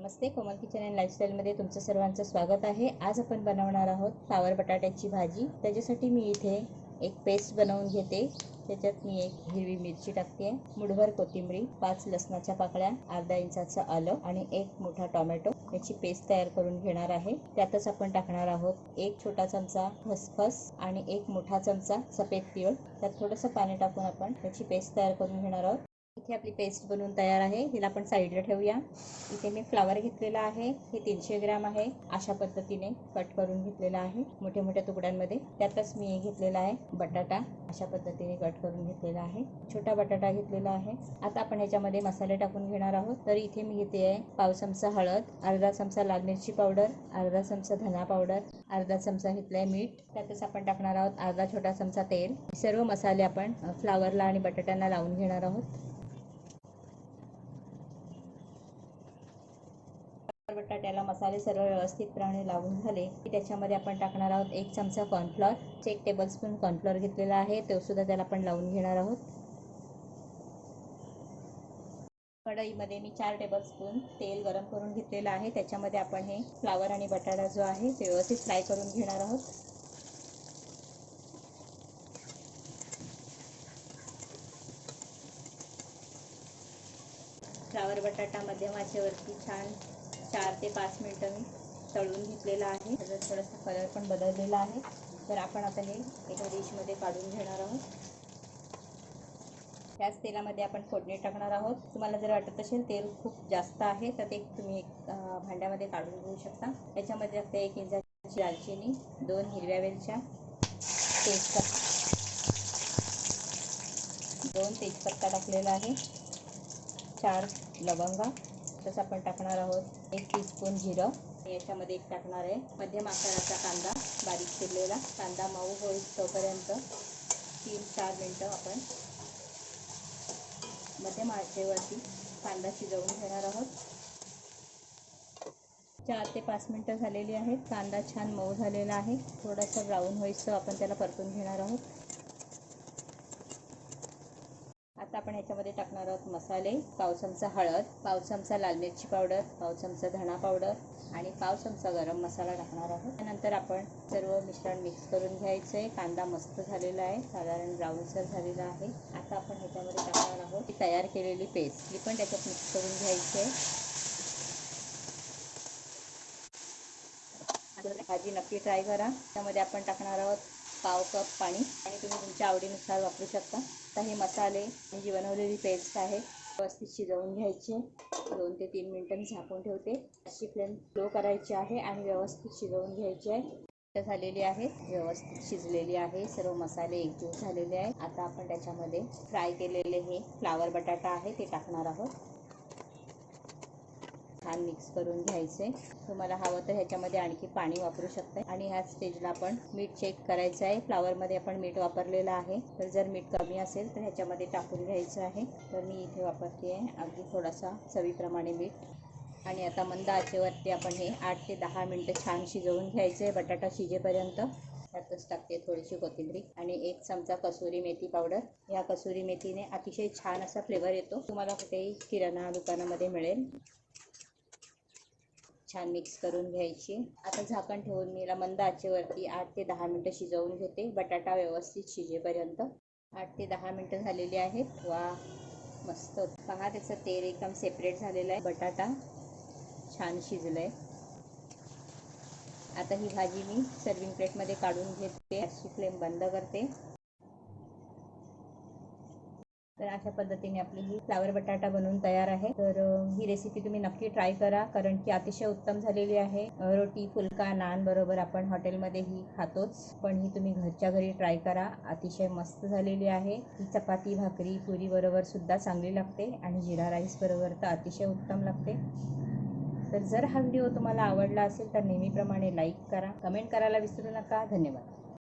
Namaste, Komal kitchen and लाईफस्टाईलमध्ये तुमचं सर्वांचं स्वागत आहे। आज आपण बनवणार आहोत फ्लावर बटाट्याची भाजी। त्याच्यासाठी मी इथे एक पेस्ट बनवून घेते। त्याच्यात मी एक हिरवी मिरची टाकते, मुठभर कोथिंबीर, 5 लसणाच्या पाकळ्या, अर्धा इंचाचं आलं आणि एक मोठा टोमॅटो याची पेस्ट तयार करून घेणार आहे। त्यातच आपण टाकणार आहोत एक छोटा चमचा खसखस आणि एक मोठा चमचा सफेद तीळ। त्यात थोडंसं पाणी टाकून आपण त्याची पेस्ट तयार करून घेणार आहोत। इथे आपली पेस्ट बनवून तयार आहे, हिला आपण साईडला ठेवूया। इथे मी फ्लावर घेतलेला आहे, हे 300 ग्रॅम आहे। अशा पद्धतीने कट करून घेतलेला आहे मोठ्या मोठ्या तुकड्यांमध्ये। त्यातच मी घेतलेला आहे बटाटा, अशा पद्धतीने कट करून घेतलेला आहे। छोटा बटाटा घेतलेला आहे। आता आपण ह्याच्यामध्ये मसाले टाकून घेणार आहोत। तर इथे मी घेते आहे पाव चमचा हळद, अर्धा चमचा लाल मिरची पावडर, अर्धा चमचा धना पावडर, अर्धा चमचा घेतलाय मीठ। त्यातच आपण टाकणार आहोत अर्धा छोटा चमचा तेल। सर्व मसाले आपण फ्लावरला आणि बटाट्यांना लावून घेणार आहोत। बटाट्याला मसाले सर्व व्यवस्थितपणे लावून झाले की त्याच्यामध्ये आपण टाकणार आहोत एक चमचा कॉर्नफ्लॉर। 1 टेबलस्पून कॉर्नफ्लॉर घेतलेला आहे, तो सुद्धा त्याला आपण लावून घेणार आहोत। कढईमध्ये मी 4 टेबलस्पून तेल गरम करून घेतलेलं आहे। त्याच्यामध्ये आपण हे फ्लावर आणि बटाटा जो आहे ते व्यवस्थित फ्राय करून घेणार आहोत। फ्लावर बटाटा मध्यम आचेवरती छान 4 ते 5 मिनिटं मी तळून घेतलेला आहे। त्याचा थोडासा कलर पण बदललेला आहे। तर आपण आता हे एका डिशमध्ये काढून घेणार आहोत। त्याच तेलामध्ये आपण फोडणी टाकणार आहोत। तुम्हाला जर वाटत असेल तेल खूप जास्त आहे तर ते तुम्ही एक भांड्यामध्ये काढून घेऊ शकता। त्याच्यामध्ये टाकते 1 इंचाची दालचिनी, 2 हिरव्या वेलच्या, 2 तेजपत्ता टाकलेला आहे, 4 लवंगा। तसं आपण टाकणार आहोत 1 टीस्पून जिरं। याच्यामध्ये एक टाकणार आहे मध्यम आकाराचा कांदा, बारीक चिरलेला कांदा मऊ होईल तोपर्यंत 3-4 मिनिटं आपण मध्यम आचेवरती कांदा शिजवून घेणार आहोत। 4 ते 5 मिनिटं झालेली आहेत। कांदा छान मऊ झालेला आहे, थोडासा ब्राऊन होईस्तोवर आपण त्याला परतून घेणार आहोत। आता आपण ह्याच्यामध्ये टाकणार आहोत मसाले, पाव चमचा हळद, पाव चमचा लाल मिरची पावडर, पाव चमचा धना पावडर आणि पाव चमचा गरम मसाला टाकणार आहोत। त्यानंतर आपण सर्व मिश्रण मिक्स करून घ्यायचं आहे। कांदा मस्त झालेला आहे, साधारण ब्राऊनसर झालेला आहे। आता आपण ह्याच्यामध्ये टाकणार आहोत ती तयार केलेली पेस्ट, ती पण त्याच्यात मिक्स करून घ्यायची आहे। भाजी नक्की ट्राय करा। त्यामध्ये आपण टाकणार आहोत पाव कप पाणी आणि तुम्ही तुमच्या आवडीनुसार वापरू शकता। आता हे मसाले आणि जी बनवलेली पेस्ट आहे व्यवस्थित शिजवून घ्यायची। 2 ते 3 मिनिटं झाकून ठेवते। अशी फ्लेम स्लो करायची आहे आणि व्यवस्थित शिजवून घ्यायची आहे। झालेली आहे, व्यवस्थित शिजलेली आहे, सर्व मसाले एकजीव झालेले आहेत। आता आपण त्याच्यामध्ये फ्राय केलेले हे फ्लावर बटाटा आहे ते टाकणार आहोत। छान मिक्स करून घ्यायचे। तुम्हाला हवं तर ह्याच्यामध्ये आणखी पाणी वापरू शकता आणि ह्या स्टेजला आपण मीठ चेक करायचं आहे। फ्लावरमध्ये आपण मीठ वापरलेलं आहे, तर जर मीठ कमी असेल तर ह्याच्यामध्ये टाकून घ्यायचं आहे। तर मी इथे वापरते आहे अगदी थोडासा चवीप्रमाणे मीठ। आणि आता मंद आचेवरती आपण हे 8 ते 10 मिनिटं छान शिजवून घ्यायचं आहे बटाटा शिजेपर्यंत। त्यातच टाकते थोडीशी कोथिंबीर आणि 1 चमचा कसुरी मेथी पावडर। या कसुरी मेथीने अतिशय छान असा फ्लेवर येतो, तुम्हाला कुठेही किराणा दुकानामध्ये मिळेल। छान मिक्स करून घ्यायची। आता झाकण ठेवून मी याला मंद आचेवरती 8 ते 10 मिनिटं शिजवून घेते, बटाटा व्यवस्थित शिजेपर्यंत। 8 ते 10 मिनिटं झालेली आहेत। वा, मस्त पहा, त्याचं तेल एकदम सेपरेट झालेलं आहे, बटाटा छान शिजलंय। आता ही भाजी मी सर्विंग प्लेटमध्ये काढून घेते, अशी फ्लेम बंद करते। तर अशा पद्धतीने आपली ही फ्लावर बटाटा बनवून तयार आहे। तर ही रेसिपी तुम्ही नक्की ट्राय करा, कारण की अतिशय उत्तम झालेली आहे। रोटी, फुलका, नान बरोबर आपण हॉटेलमध्ये ही खातोच, पण ही तुम्ही घरच्या घरी ट्राय करा, अतिशय मस्त झालेली आहे। ही चपाती, भाकरी, पुरी बरोबर सुद्धा चांगली लागते आणि जिरा राईस बरोबर तर अतिशय उत्तम लागते। तर जर हा व्हिडिओ तुम्हाला आवडला असेल तर नेहमीप्रमाणे लाईक करा, कमेंट करायला विसरू नका। धन्यवाद।